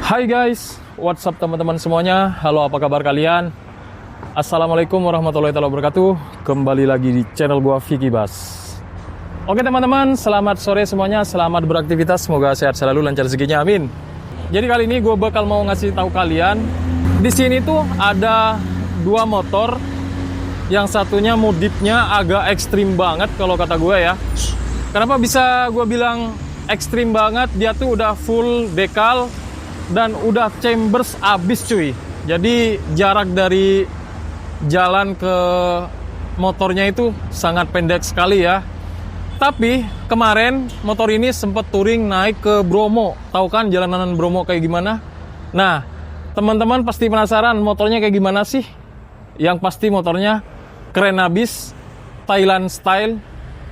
Hai guys, what's up teman-teman semuanya? Halo, apa kabar kalian? Assalamualaikum warahmatullahi wabarakatuh. Kembali lagi di channel gua Vicky Bas. Oke teman-teman, selamat sore semuanya. Selamat beraktivitas, semoga sehat selalu, lancar rezekinya, amin. Jadi kali ini gue bakal mau ngasih tahu kalian, di sini tuh ada dua motor. Yang satunya modifnya agak ekstrim banget kalau kata gue ya. Kenapa bisa gue bilang ekstrim banget? Dia tuh udah full decal dan udah chambers abis cuy. Jadi jarak dari jalan ke motornya itu sangat pendek sekali ya. Tapi kemarin motor ini sempat touring naik ke Bromo. Tahu kan jalanan Bromo kayak gimana? Nah, teman-teman pasti penasaran motornya kayak gimana sih? Yang pasti motornya keren abis, Thailand style.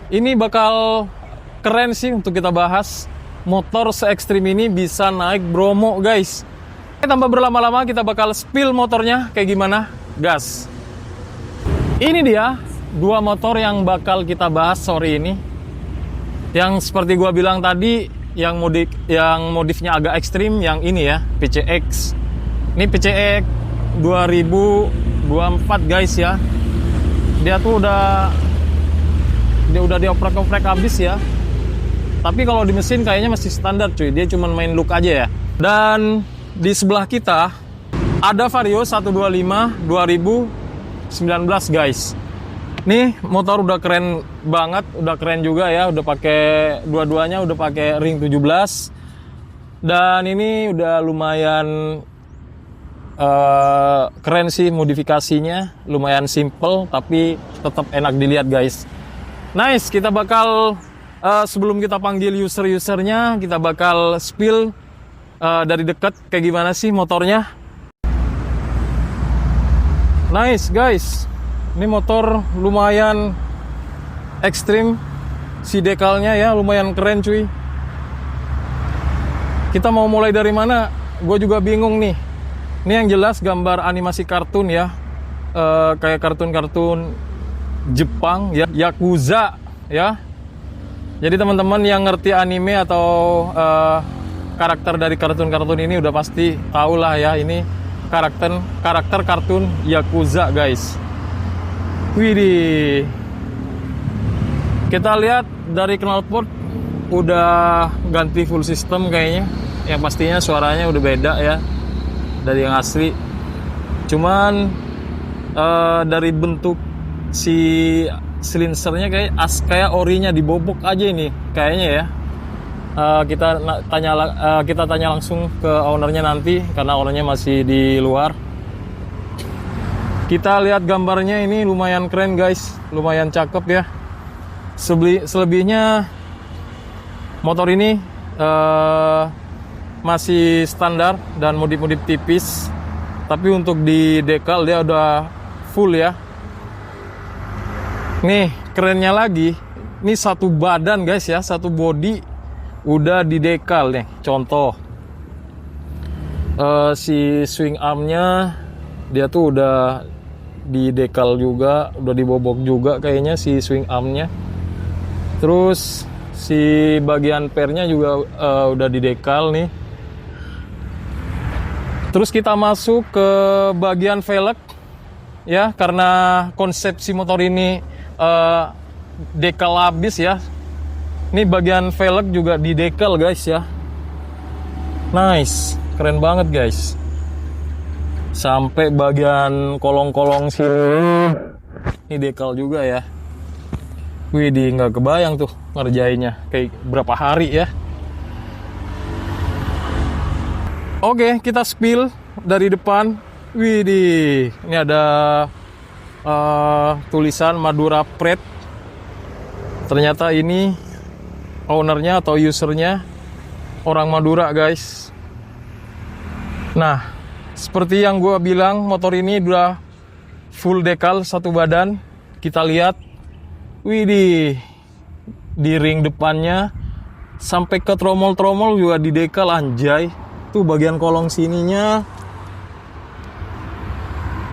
Ini bakal keren sih untuk kita bahas. Motor se-ekstrim ini bisa naik Bromo guys. Tanpa berlama-lama kita bakal spill motornya kayak gimana. Gas. Ini dia dua motor yang bakal kita bahas sore ini. Yang seperti gua bilang tadi, yang modifnya agak ekstrim, yang ini ya, PCX. Ini PCX 2024 guys ya. Dia tuh udah dioprek-oprek habis ya. Tapi kalau di mesin kayaknya masih standar cuy. Dia cuma main look aja ya. Dan di sebelah kita ada Vario 125 2019 guys. Nih motor udah keren banget, udah keren juga ya. Udah pakai dua-duanya udah pakai ring 17. Dan ini udah lumayan keren sih modifikasinya. Lumayan simple tapi tetap enak dilihat guys. Nice, kita bakal sebelum kita panggil user-usernya, kita bakal spill dari dekat kayak gimana sih motornya. Nice guys, ini motor lumayan ekstrim, si dekalnya ya lumayan keren cuy. Kita mau mulai dari mana? Gue juga bingung nih. Ini yang jelas gambar animasi kartun ya, kayak kartun-kartun Jepang ya, Yakuza ya. Jadi teman-teman yang ngerti anime atau karakter dari kartun-kartun ini udah pasti tahu lah ya, ini karakter kartun Yakuza guys. Widih. Kita lihat dari knalpot udah ganti full system kayaknya. Yang pastinya suaranya udah beda ya dari yang asli. Cuman dari bentuk si silinsernya kayak orinya dibobok aja ini kayaknya ya. Kita tanya langsung ke ownernya nanti karena ownernya masih di luar. Kita lihat gambarnya, ini lumayan keren guys, lumayan cakep ya. Selebihnya motor ini masih standar dan modif-modif tipis, tapi untuk di decal dia udah full ya. Nih kerennya lagi, ini satu badan guys ya, satu body udah di decal nih. Contoh si swing armnya dia tuh udah di decal juga, udah dibobok juga kayaknya si swing armnya. Terus si bagian pernya juga udah di decal nih. Terus kita masuk ke bagian velg ya, karena konsepsi motor ini decal habis ya. Ini bagian velg juga di decal guys ya. Nice, keren banget guys. Sampai bagian kolong-kolong sini ini decal juga ya. Widih, nggak kebayang tuh ngerjainnya kayak berapa hari ya. Oke, kita spill dari depan. Widih, ini ada tulisan Madura Pret. Ternyata ini ownernya atau usernya orang Madura guys. Nah, seperti yang gue bilang, motor ini udah full decal satu badan. Kita lihat, widih, di ring depannya sampai ke tromol-tromol juga di decal anjay. Tuh bagian kolong sininya.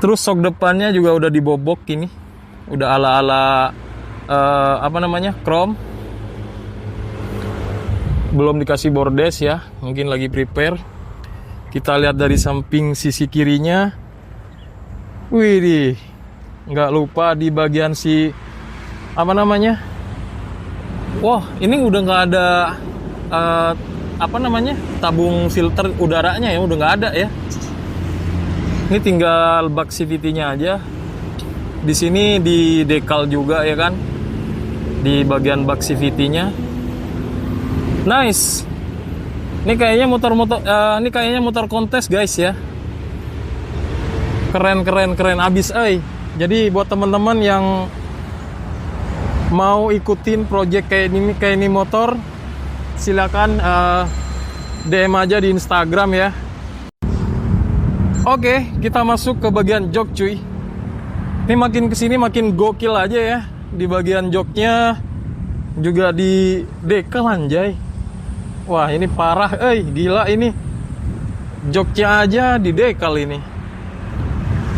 Terus sok depannya juga udah dibobok ini. Udah ala-ala chrome. Belum dikasih bordes ya, mungkin lagi prepare. Kita lihat dari samping sisi kirinya. Wih, nggak lupa di bagian apa namanya? Wah, ini udah nggak ada tabung filter udaranya ya, udah nggak ada ya. Ini tinggal bak CVT-nya aja. Di sini di dekal juga ya kan, di bagian bak CVT-nya. Nice. Ini kayaknya motor kontes guys ya. Keren abis Jadi buat teman-teman yang mau ikutin project kayak ini motor, silakan DM aja di Instagram ya. Oke, kita masuk ke bagian jok cuy. Ini makin kesini makin gokil aja ya. Di bagian joknya juga di dekal anjay. Wah ini parah, gila ini. Joknya aja di dekal ini.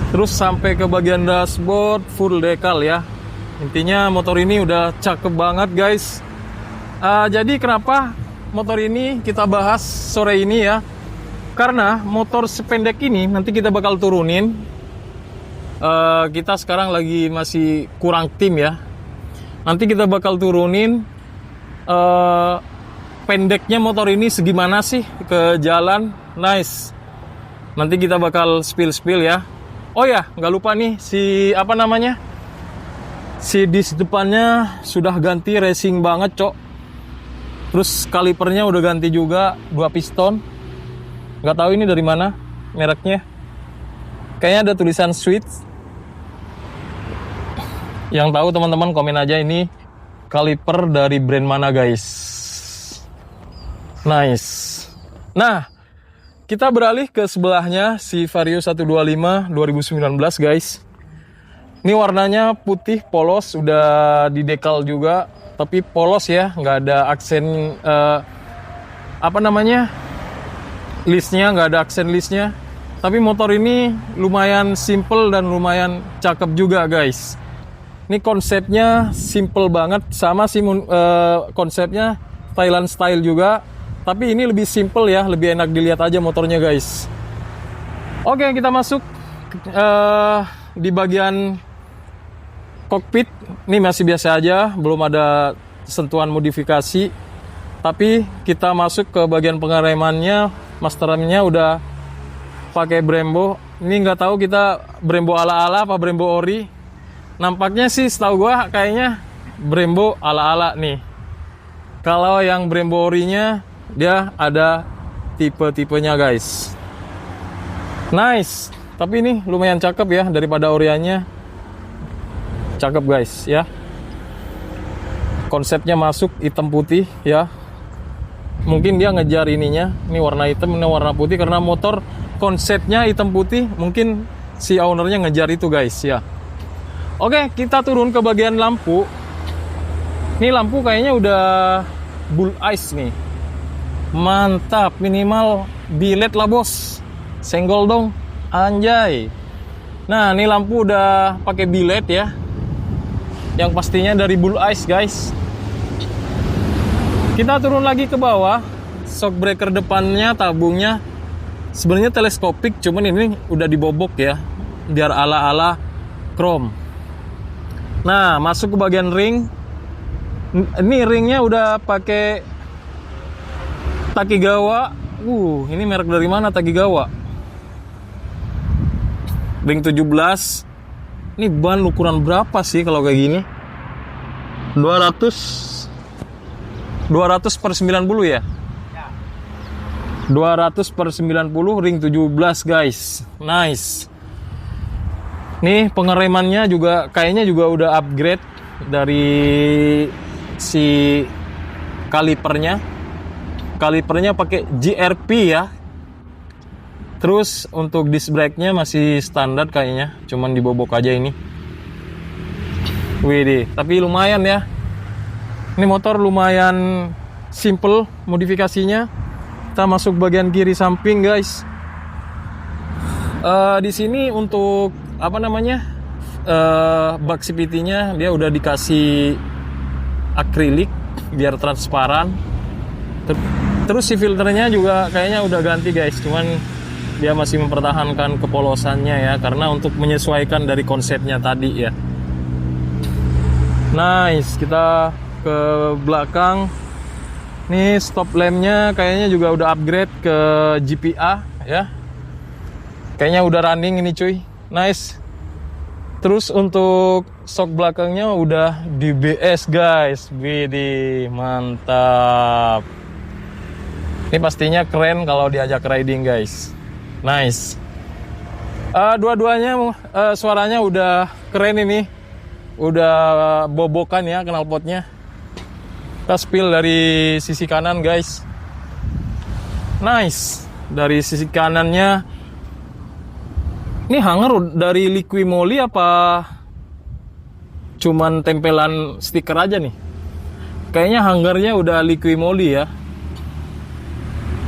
Terus sampai ke bagian dashboard full dekal ya. Intinya motor ini udah cakep banget guys. Jadi kenapa motor ini kita bahas sore ini ya? Karena motor sependek ini nanti kita bakal turunin. Kita sekarang lagi masih kurang tim ya. Nanti kita bakal turunin pendeknya motor ini segimana sih ke jalan. Nice. Nanti kita bakal spill ya. Oh ya, nggak lupa nih si disc depannya sudah ganti racing banget cok. Terus kalipernya udah ganti juga, 2 piston. Nggak tahu ini dari mana mereknya. Kayaknya ada tulisan Switch. Yang tahu teman-teman komen aja ini kaliper dari brand mana guys. Nice. Nah, kita beralih ke sebelahnya si Vario 125 2019 guys. Ini warnanya putih polos, udah di dekal juga, tapi polos ya, nggak ada aksen listnya, nggak ada aksen listnya. Tapi motor ini lumayan simple dan lumayan cakep juga guys. Ini konsepnya simple banget, sama sih konsepnya Thailand style juga. Tapi ini lebih simple ya, lebih enak dilihat aja motornya guys. Oke, kita masuk di bagian kokpit. Ini masih biasa aja, belum ada sentuhan modifikasi. Tapi kita masuk ke bagian pengeremannya, master remnya udah pakai Brembo. Ini nggak tahu kita Brembo ala-ala apa Brembo ori. Nampaknya sih setahu gua kayaknya Brembo ala-ala nih. Kalau yang Brembo orinya dia ada tipe-tipenya guys. Nice. Tapi ini lumayan cakep ya daripada orianya. Cakep guys ya. Konsepnya masuk hitam putih ya. Mungkin dia ngejar ininya. Ini warna hitam, ini warna putih karena motor konsepnya hitam putih. Mungkin si ownernya ngejar itu guys ya. Oke, kita turun ke bagian lampu. Ini lampu kayaknya udah bull eyes nih. Mantap, minimal bilet lah bos. Senggol dong, anjay. Nah, ini lampu udah pakai bilet ya. Yang pastinya dari bull eyes guys. Kita turun lagi ke bawah. Shock breaker depannya, tabungnya sebenarnya teleskopik, cuman ini udah dibobok ya, biar ala-ala chrome. Nah, masuk ke bagian ring. Ini ringnya udah pakai Takigawa. Ini merek dari mana Takigawa? Ring 17. Ini ban ukuran berapa sih kalau kayak gini? 200 per 90 ya? 200 per 90 ring 17 guys. Nice. Nih pengeremannya juga kayaknya juga udah upgrade dari si kalipernya. Kalipernya pakai GRP ya. Terus untuk disc brake-nya masih standar kayaknya, cuman dibobok aja ini. Widih, tapi lumayan ya. Ini motor lumayan simple modifikasinya. Kita masuk bagian kiri samping guys. Di sini untuk bak CVT-nya dia udah dikasih akrilik biar transparan. Terus si filternya juga kayaknya udah ganti guys, cuman dia masih mempertahankan kepolosannya ya, karena untuk menyesuaikan dari konsepnya tadi ya. Nice, kita ke belakang. Nih stop lampnya kayaknya juga udah upgrade ke GPA ya. Kayaknya udah running ini cuy. Nice. Terus untuk shock belakangnya udah di BS guys. Widih, mantap. Ini pastinya keren kalau diajak riding guys. Nice. Dua-duanya suaranya udah keren ini. Udah bobokan ya knalpotnya. Kita spill dari sisi kanan guys. Nice. Dari sisi kanannya. Ini hanger dari Liquimoli apa cuman tempelan stiker aja nih? Kayaknya hangernya udah Liquimoli ya.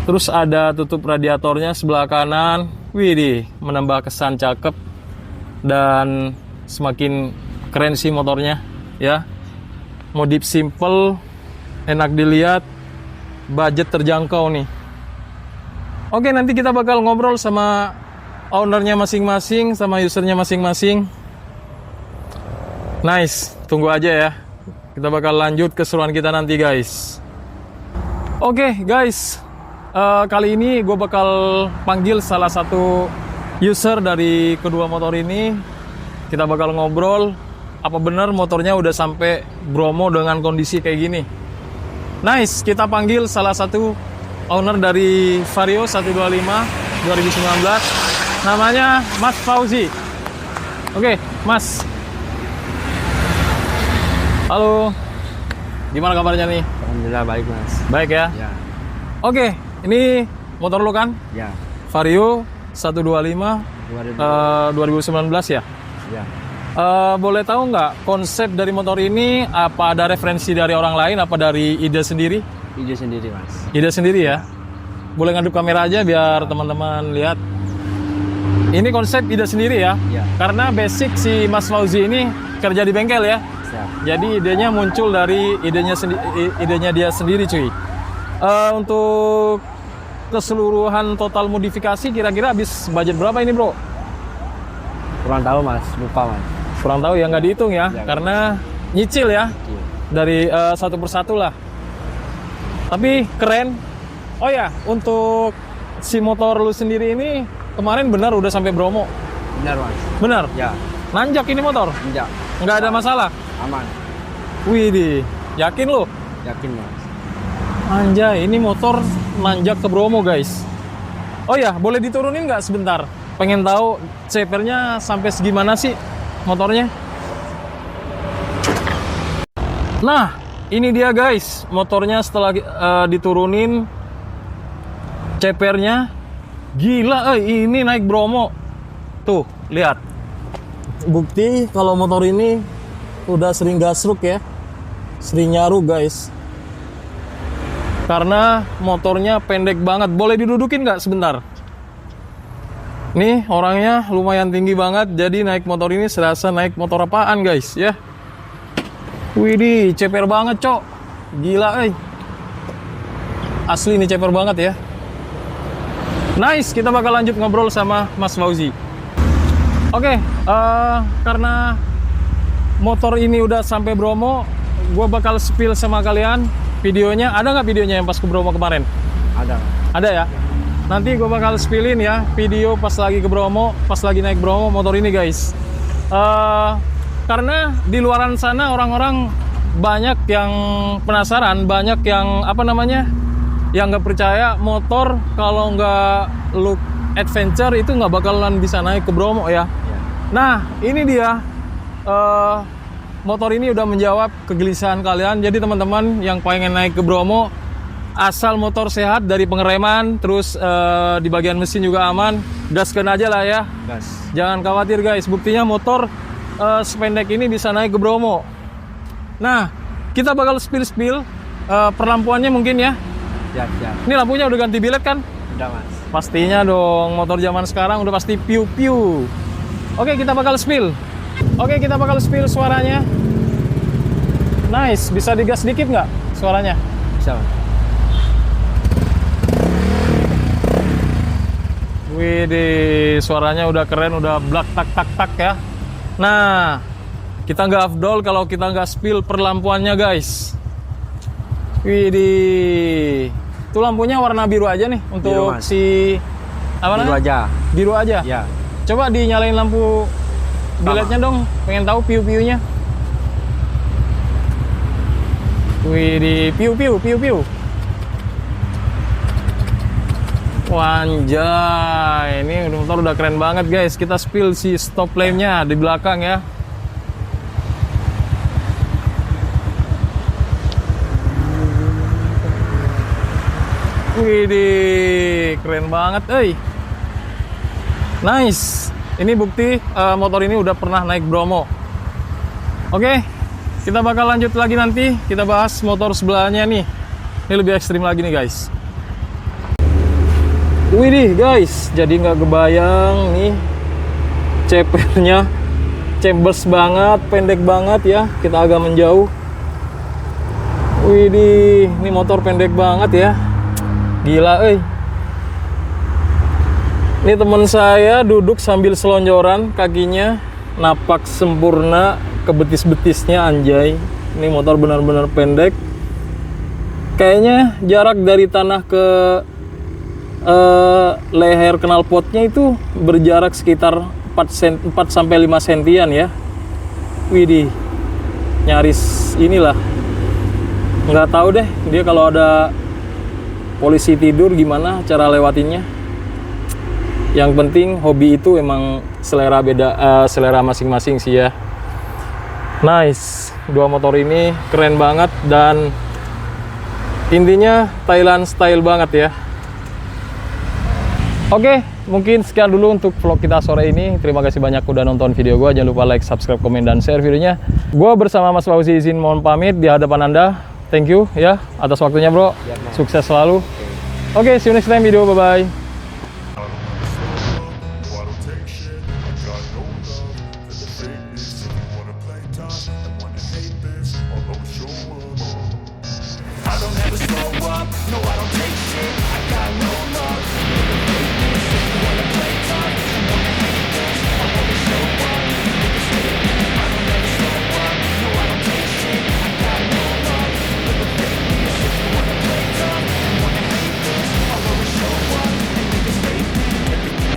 Terus ada tutup radiatornya sebelah kanan. Widih, menambah kesan cakep dan semakin keren sih motornya ya. Modif simple, enak dilihat, budget terjangkau nih. Oke, nanti kita bakal ngobrol sama ownernya masing-masing, sama usernya masing-masing. Nice, tunggu aja ya. Kita bakal lanjut keseruan kita nanti guys. Oke guys, kali ini gue bakal panggil salah satu user dari kedua motor ini. Kita bakal ngobrol, apa benar motornya udah sampai Bromo dengan kondisi kayak gini. Nice, kita panggil salah satu owner dari Vario 125 2019. Namanya Mas Fauzi. Oke, Mas. Halo. Gimana kabarnya nih? Alhamdulillah baik mas. Baik ya? Ya. Oke, ini motor lo kan? Ya. Vario 125 2019 ya? Ya. Boleh tahu nggak konsep dari motor ini? Apa ada referensi dari orang lain? Apa dari ide sendiri? Ide sendiri mas. Ide sendiri ya? Boleh ngadep kamera aja biar teman-teman lihat. Ini konsep ide sendiri ya? Ya. Karena basic si Mas Fauzi ini kerja di bengkel ya? Siap. Jadi idenya muncul dari idenya dia sendiri cuy. Untuk keseluruhan total modifikasi kira-kira habis budget berapa ini bro? Kurang tahu mas, lupa mas. Kurang tahu ya, nggak dihitung ya? Ya, Karena nyicil ya? Iya. Dari satu persatu lah. Tapi keren. Oh ya, untuk si motor lu sendiri ini kemarin benar udah sampai Bromo? Benar mas. Benar? Ya. Nanjak ini motor? Enggak. Nggak ada masalah? Aman. Widih, yakin lu? Yakin mas. Anjay, ini motor nanjak ke Bromo guys. Oh ya, boleh diturunin nggak sebentar? Pengen tahu CPR-nya sampai segimana sih motornya? Nah, ini dia guys, motornya setelah diturunin CPR-nya. Gila, ini naik Bromo. Tuh, lihat. Bukti kalau motor ini udah sering gasruk ya. Sering nyaru guys. Karena motornya pendek banget. Boleh didudukin nggak sebentar? Nih, orangnya lumayan tinggi banget. Jadi naik motor ini serasa naik motor apaan guys ya. Widih, ceper banget cok. Gila asli nih ceper banget ya. Nice, kita bakal lanjut ngobrol sama Mas Fauzi. Oke, karena motor ini udah sampai Bromo, gue bakal spill sama kalian videonya. Ada nggak videonya yang pas ke Bromo kemarin? Ada. Ada ya? Nanti gue bakal spillin ya video pas lagi ke Bromo, pas lagi naik Bromo motor ini guys. Karena di luaran sana orang-orang banyak yang penasaran, banyak yang yang nggak percaya motor kalau nggak look adventure itu nggak bakalan bisa naik ke Bromo ya. Nah ini dia motor ini udah menjawab kegelisahan kalian. Jadi teman-teman yang pengen naik ke Bromo, asal motor sehat dari pengereman, terus di bagian mesin juga aman, gaskan aja lah ya. Gas. Jangan khawatir guys, buktinya motor sependek ini bisa naik ke Bromo. Nah kita bakal spill perlampuannya mungkin ya. Siap. Ini lampunya udah ganti bilet kan? Udah mas. Pastinya dong, motor zaman sekarang udah pasti piu-piu. Oke, kita bakal spill. Oke, kita bakal spill suaranya. Nice, bisa digas dikit nggak suaranya? Bisa mas. Wih, suaranya udah keren, udah blak tak tak tak ya. Nah, kita nggak afdol kalau kita nggak spill perlampuannya guys. Widih, itu lampunya warna biru aja nih untuk Biru, Mas. si apa Biru namanya? aja. Biru aja. Ya. Coba dinyalain lampu biletnya dong, pengen tahu piu-piunya. Widih, piu-piu, piu-piu. Wanjay, ini motor udah keren banget guys. Kita spill si stop lamp-nya di belakang ya. Widih, keren banget, nice. Ini bukti motor ini udah pernah naik Bromo. Oke, kita bakal lanjut lagi nanti. Kita bahas motor sebelahnya nih. Ini lebih ekstrim lagi nih guys. Widih guys, jadi nggak kebayang nih CP-nya chambers banget, pendek banget ya. Kita agak menjauh. Widih, ini motor pendek banget ya. Gila, Ini teman saya duduk sambil selonjoran, kakinya napak sempurna ke betis-betisnya, anjay. Ini motor benar-benar pendek. Kayaknya jarak dari tanah ke leher knalpotnya itu berjarak sekitar 4 sampai 5 sentian ya. Widih, nyaris inilah. Nggak tahu deh dia kalau ada polisi tidur gimana cara lewatinnya. Yang penting hobi itu emang selera selera masing-masing sih ya. Nice, dua motor ini keren banget dan intinya Thailand style banget ya. Oke, mungkin sekian dulu untuk vlog kita sore ini. Terima kasih banyak udah nonton video gue. Jangan lupa like, subscribe, komen, dan share videonya. Gue bersama Mas Fauzi izin mohon pamit di hadapan Anda. Thank you ya atas waktunya bro. Sukses selalu. Oke, see you next time video. Bye-bye. I don't ever slow up, no I don't take shit